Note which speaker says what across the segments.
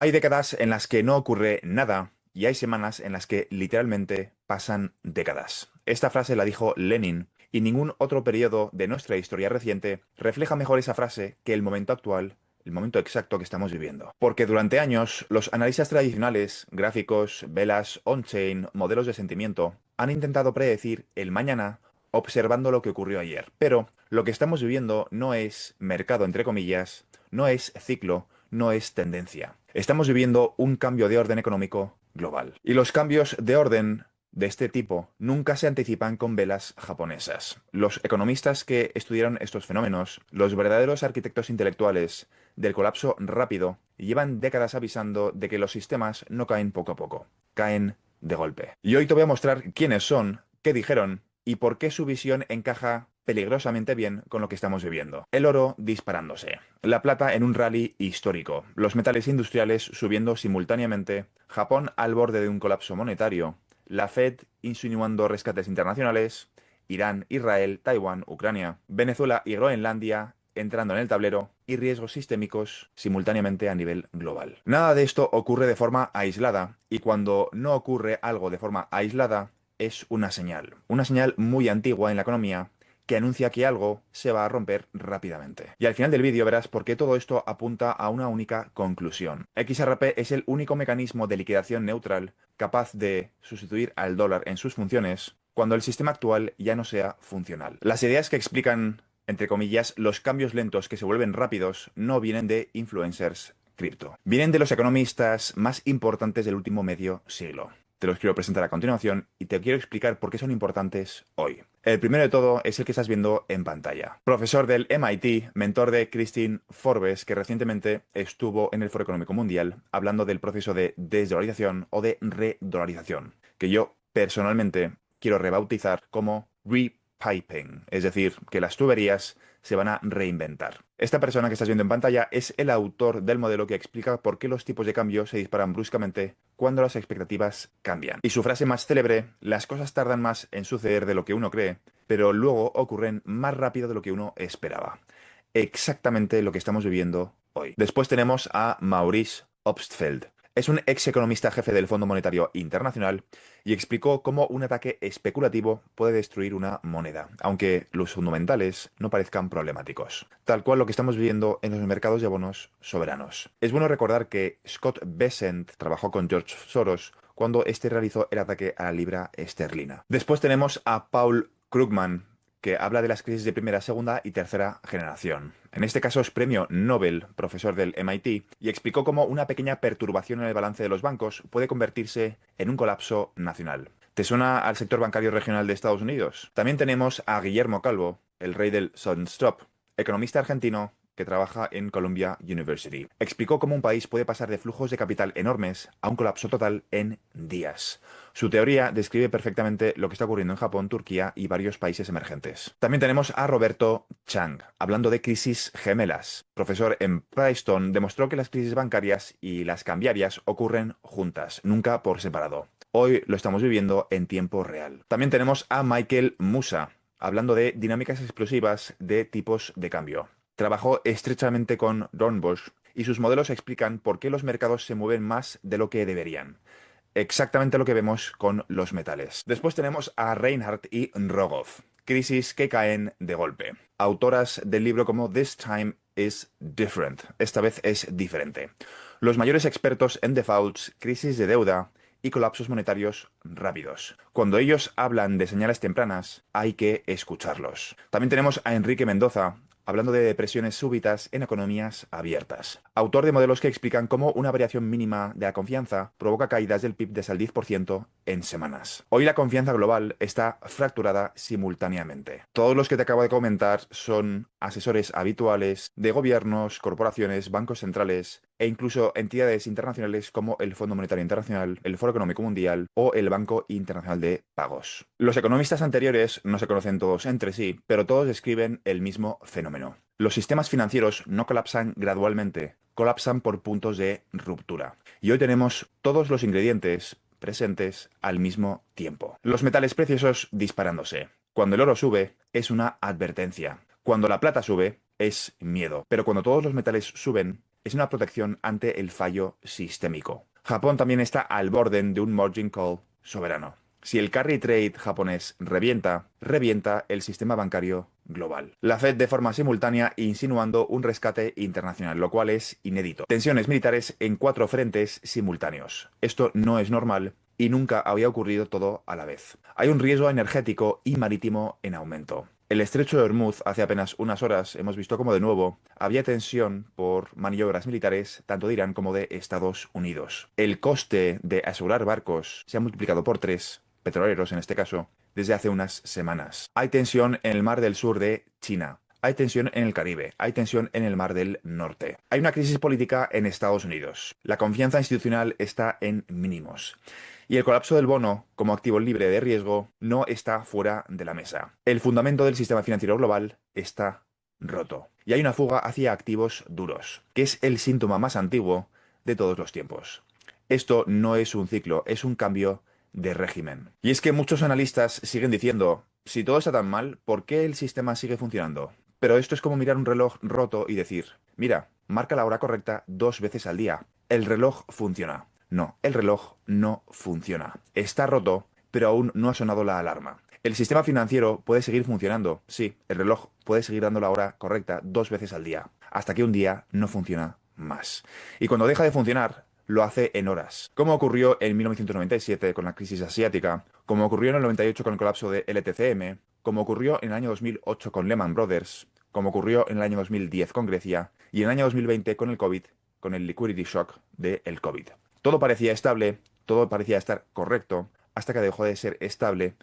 Speaker 1: Hay décadas en las que no ocurre nada y hay semanas en las que literalmente pasan décadas. Esta frase la dijo Lenin y ningún otro periodo de nuestra historia reciente refleja mejor esa frase que el momento actual, el momento exacto que estamos viviendo. Porque durante años los analistas tradicionales, gráficos, velas, on-chain, modelos de sentimiento, han intentado predecir el mañana observando lo que ocurrió ayer. Pero lo que estamos viviendo no es mercado, entre comillas, no es ciclo, no es tendencia. Estamos viviendo un cambio de orden económico global. Y los cambios de orden de este tipo nunca se anticipan con velas japonesas. Los economistas que estudiaron estos fenómenos, los verdaderos arquitectos intelectuales del colapso rápido, llevan décadas avisando de que los sistemas no caen poco a poco, caen de golpe. Y hoy te voy a mostrar quiénes son, qué dijeron y por qué su visión encaja peligrosamente bien con lo que estamos viviendo. El oro disparándose, la plata en un rally histórico, los metales industriales subiendo simultáneamente, Japón al borde de un colapso monetario, la Fed insinuando rescates internacionales, Irán, Israel, Taiwán, Ucrania, Venezuela y Groenlandia entrando en el tablero y riesgos sistémicos simultáneamente a nivel global. Nada de esto ocurre de forma aislada y cuando no ocurre algo de forma aislada es una señal muy antigua en la economía que anuncia que algo se va a romper rápidamente. Y al final del vídeo verás por qué todo esto apunta a una única conclusión. XRP es el único mecanismo de liquidación neutral capaz de sustituir al dólar en sus funciones cuando el sistema actual ya no sea funcional. Las ideas que explican, entre comillas, los cambios lentos que se vuelven rápidos no vienen de influencers cripto. Vienen de los economistas más importantes del último medio siglo. Te los quiero presentar a continuación y te quiero explicar por qué son importantes hoy. El primero de todo es el que estás viendo en pantalla. Profesor del MIT, mentor de Christine Forbes, que recientemente estuvo en el Foro Económico Mundial hablando del proceso de desdolarización o de redolarización, que yo personalmente quiero rebautizar como repiping, es decir, que las tuberías se van a reinventar. Esta persona que estás viendo en pantalla es el autor del modelo que explica por qué los tipos de cambio se disparan bruscamente cuando las expectativas cambian. Y su frase más célebre, las cosas tardan más en suceder de lo que uno cree, pero luego ocurren más rápido de lo que uno esperaba. Exactamente lo que estamos viviendo hoy. Después tenemos a Maurice Obstfeld. Es un ex economista jefe del Fondo Monetario Internacional y explicó cómo un ataque especulativo puede destruir una moneda, aunque los fundamentales no parezcan problemáticos. Tal cual lo que estamos viviendo en los mercados de bonos soberanos. Es bueno recordar que Scott Bessent trabajó con George Soros cuando este realizó el ataque a la libra esterlina. Después tenemos a Paul Krugman, que habla de las crisis de primera, segunda y tercera generación. En este caso es premio Nobel, profesor del MIT, y explicó cómo una pequeña perturbación en el balance de los bancos puede convertirse en un colapso nacional. ¿Te suena al sector bancario regional de Estados Unidos? También tenemos a Guillermo Calvo, el rey del sudden stop, economista argentino que trabaja en Columbia University. Explicó cómo un país puede pasar de flujos de capital enormes a un colapso total en días. Su teoría describe perfectamente lo que está ocurriendo en Japón, Turquía y varios países emergentes. También tenemos a Roberto Chang, hablando de crisis gemelas. Profesor en Princeton, demostró que las crisis bancarias y las cambiarias ocurren juntas, nunca por separado. Hoy lo estamos viviendo en tiempo real. También tenemos a Michael Musa, hablando de dinámicas explosivas de tipos de cambio. Trabajó estrechamente con Dornbusch y sus modelos explican por qué los mercados se mueven más de lo que deberían. Exactamente lo que vemos con los metales. Después tenemos a Reinhardt y Rogoff, crisis que caen de golpe. Autoras del libro como This Time is Different, esta vez es diferente. Los mayores expertos en defaults, crisis de deuda y colapsos monetarios rápidos. Cuando ellos hablan de señales tempranas, hay que escucharlos. También tenemos a Enrique Mendoza, hablando de depresiones súbitas en economías abiertas. Autor de modelos que explican cómo una variación mínima de la confianza provoca caídas del PIB de hasta el 10% en semanas. Hoy la confianza global está fracturada simultáneamente. Todos los que te acabo de comentar son asesores habituales de gobiernos, corporaciones, bancos centrales e incluso entidades internacionales como el Fondo Monetario Internacional, el Foro Económico Mundial o el Banco Internacional de Pagos. Los economistas anteriores no se conocen todos entre sí, pero todos describen el mismo fenómeno. Los sistemas financieros no colapsan gradualmente, colapsan por puntos de ruptura. Y hoy tenemos todos los ingredientes presentes al mismo tiempo. Los metales preciosos disparándose. Cuando el oro sube, es una advertencia. Cuando la plata sube, es miedo. Pero cuando todos los metales suben, es una protección ante el fallo sistémico. Japón también está al borde de un margin call soberano. Si el carry trade japonés revienta, revienta el sistema bancario global. La Fed de forma simultánea insinuando un rescate internacional, lo cual es inédito. Tensiones militares en 4 frentes simultáneos. Esto no es normal y nunca había ocurrido todo a la vez. Hay un riesgo energético y marítimo en aumento. El estrecho de Hormuz, hace apenas unas horas, hemos visto como de nuevo había tensión por maniobras militares tanto de Irán como de Estados Unidos. El coste de asegurar barcos se ha multiplicado por 3, petroleros en este caso, desde hace unas semanas. Hay tensión en el mar del sur de China. Hay tensión en el Caribe, hay tensión en el Mar del Norte. Hay una crisis política en Estados Unidos. La confianza institucional está en mínimos. Y el colapso del bono, como activo libre de riesgo, no está fuera de la mesa. El fundamento del sistema financiero global está roto. Y hay una fuga hacia activos duros, que es el síntoma más antiguo de todos los tiempos. Esto no es un ciclo, es un cambio de régimen. Y es que muchos analistas siguen diciendo, si todo está tan mal, ¿por qué el sistema sigue funcionando? Pero esto es como mirar un reloj roto y decir, mira, marca la hora correcta 2 veces al día. El reloj funciona. No, el reloj no funciona. Está roto, pero aún no ha sonado la alarma. El sistema financiero puede seguir funcionando. Sí, el reloj puede seguir dando la hora correcta 2 veces al día, hasta que un día no funciona más. Y cuando deja de funcionar, lo hace en horas, como ocurrió en 1997 con la crisis asiática, como ocurrió en el 98 con el colapso de LTCM, como ocurrió en el año 2008 con Lehman Brothers, como ocurrió en el año 2010 con Grecia y en el año 2020 con el COVID, con el liquidity shock del COVID. Todo parecía estable, todo parecía estar correcto, hasta que dejó de ser estable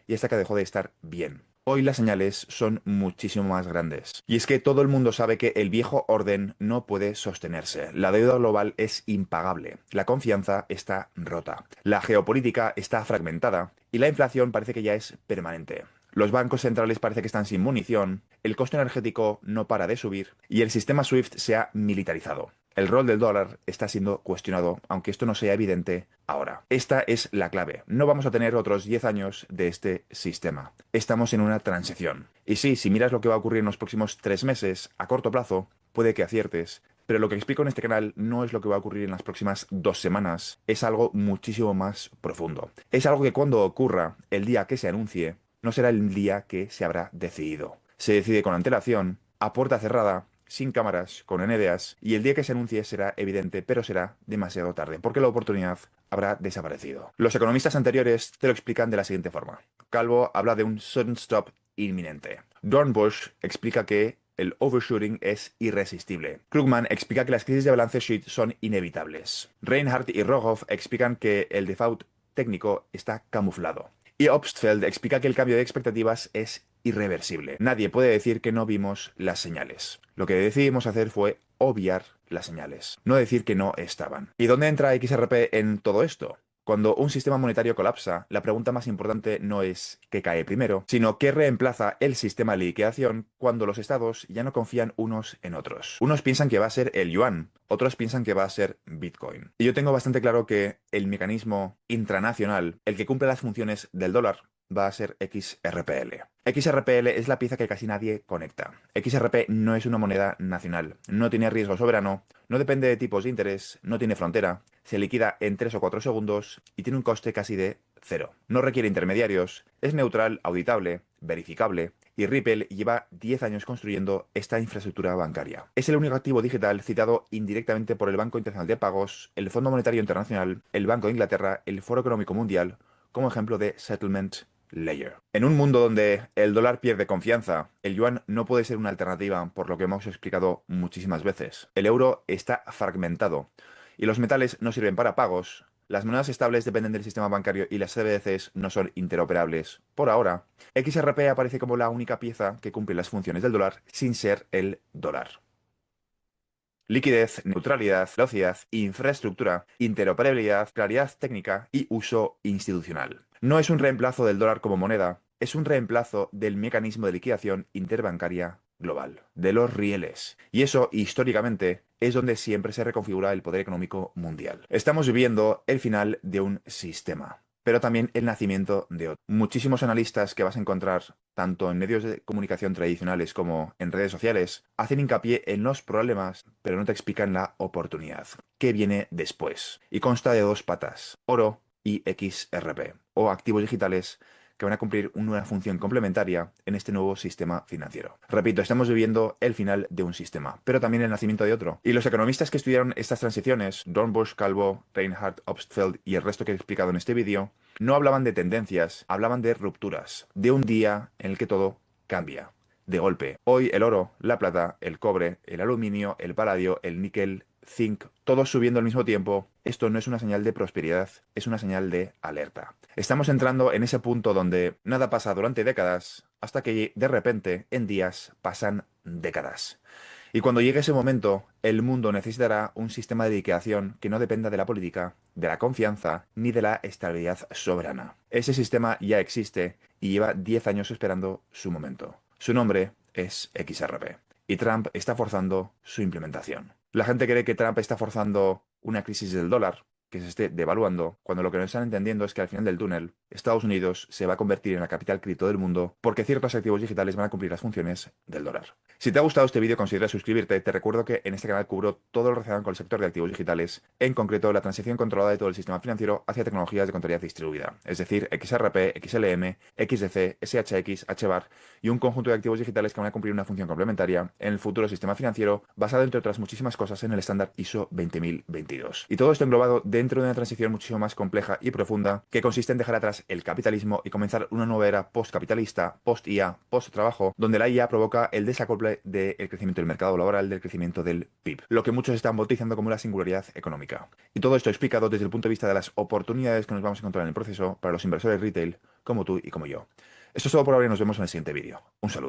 Speaker 1: y hasta que dejó de estar bien. Hoy las señales son muchísimo más grandes. Y es que todo el mundo sabe que el viejo orden no puede sostenerse. La deuda global es impagable. La confianza está rota. La geopolítica está fragmentada. Y la inflación parece que ya es permanente. Los bancos centrales parece que están sin munición. El coste energético no para de subir. Y el sistema SWIFT se ha militarizado. El rol del dólar está siendo cuestionado, aunque esto no sea evidente ahora. Esta es la clave. No vamos a tener otros 10 años de este sistema. Estamos en una transición. Y sí, si miras lo que va a ocurrir en los próximos 3 meses, a corto plazo, puede que aciertes. Pero lo que explico en este canal no es lo que va a ocurrir en las próximas 2 semanas. Es algo muchísimo más profundo. Es algo que cuando ocurra, el día que se anuncie, no será el día que se habrá decidido. Se decide con antelación, a puerta cerrada, sin cámaras, con NDAs, y el día que se anuncie será evidente, pero será demasiado tarde, porque la oportunidad habrá desaparecido. Los economistas anteriores te lo explican de la siguiente forma. Calvo habla de un sudden stop inminente. Dornbusch explica que el overshooting es irresistible. Krugman explica que las crisis de balance sheet son inevitables. Reinhardt y Rogoff explican que el default técnico está camuflado. Y Obstfeld explica que el cambio de expectativas es irreversible. Nadie puede decir que no vimos las señales. Lo que decidimos hacer fue obviar las señales, no decir que no estaban. ¿Y dónde entra XRP en todo esto? Cuando un sistema monetario colapsa, la pregunta más importante no es qué cae primero, sino qué reemplaza el sistema de liquidación cuando los estados ya no confían unos en otros. Unos piensan que va a ser el yuan, otros piensan que va a ser Bitcoin. Y yo tengo bastante claro que el mecanismo intranacional, el que cumple las funciones del dólar, va a ser XRPL. XRPL es la pieza que casi nadie conecta. XRP no es una moneda nacional, no tiene riesgo soberano, no depende de tipos de interés, no tiene frontera, se liquida en 3 o 4 segundos y tiene un coste casi de 0. No requiere intermediarios, es neutral, auditable, verificable y Ripple lleva 10 años construyendo esta infraestructura bancaria. Es el único activo digital citado indirectamente por el Banco Internacional de Pagos, el Fondo Monetario Internacional, el Banco de Inglaterra, el Foro Económico Mundial, como ejemplo de settlement layer. En un mundo donde el dólar pierde confianza, el yuan no puede ser una alternativa, por lo que hemos explicado muchísimas veces. El euro está fragmentado y los metales no sirven para pagos. Las monedas estables dependen del sistema bancario y las CBDCs no son interoperables. Por ahora, XRP aparece como la única pieza que cumple las funciones del dólar sin ser el dólar. Liquidez, neutralidad, velocidad, infraestructura, interoperabilidad, claridad técnica y uso institucional. No es un reemplazo del dólar como moneda, es un reemplazo del mecanismo de liquidación interbancaria global, de los rieles. Y eso, históricamente, es donde siempre se reconfigura el poder económico mundial. Estamos viviendo el final de un sistema. pero también el nacimiento de otro. Muchísimos analistas que vas a encontrar tanto en medios de comunicación tradicionales como en redes sociales hacen hincapié en los problemas, pero no te explican la oportunidad. ¿Qué viene después? Y consta de dos patas, oro y XRP, o activos digitales que van a cumplir una función complementaria en este nuevo sistema financiero. Repito, estamos viviendo el final de un sistema, pero también el nacimiento de otro. Y los economistas que estudiaron estas transiciones, Dornbusch, Calvo, Reinhard Obstfeld y el resto que he explicado en este vídeo, no hablaban de tendencias, hablaban de rupturas, de un día en el que todo cambia. De golpe. Hoy el oro, la plata, el cobre, el aluminio, el paladio, el níquel, zinc, todos subiendo al mismo tiempo. Esto no es una señal de prosperidad, es una señal de alerta. Estamos entrando en ese punto donde nada pasa durante décadas hasta que de repente en días pasan décadas. Y cuando llegue ese momento, el mundo necesitará un sistema de liquidación que no dependa de la política, de la confianza ni de la estabilidad soberana. Ese sistema ya existe y lleva 10 años esperando su momento. Su nombre es XRP. Y Trump está forzando su implementación. La gente cree que Trump está forzando una crisis del dólar, que se esté devaluando, cuando lo que no están entendiendo es que al final del túnel, Estados Unidos se va a convertir en la capital cripto del mundo porque ciertos activos digitales van a cumplir las funciones del dólar. Si te ha gustado este vídeo, considera suscribirte. Te recuerdo que en este canal cubro todo lo relacionado con el sector de activos digitales, en concreto la transición controlada de todo el sistema financiero hacia tecnologías de contabilidad distribuida, es decir, XRP, XLM, XDC, SHX, HBAR y un conjunto de activos digitales que van a cumplir una función complementaria en el futuro sistema financiero basado, entre otras muchísimas cosas, en el estándar ISO 20022. Y todo esto englobado dentro de una transición muchísimo más compleja y profunda que consiste en dejar atrás el capitalismo y comenzar una nueva era postcapitalista, post-IA, post-trabajo, donde la IA provoca el desacople del crecimiento del mercado laboral, del crecimiento del PIB, lo que muchos están bautizando como la singularidad económica. Y todo esto explicado desde el punto de vista de las oportunidades que nos vamos a encontrar en el proceso para los inversores retail como tú y como yo. Esto es todo por ahora y nos vemos en el siguiente vídeo. Un saludo.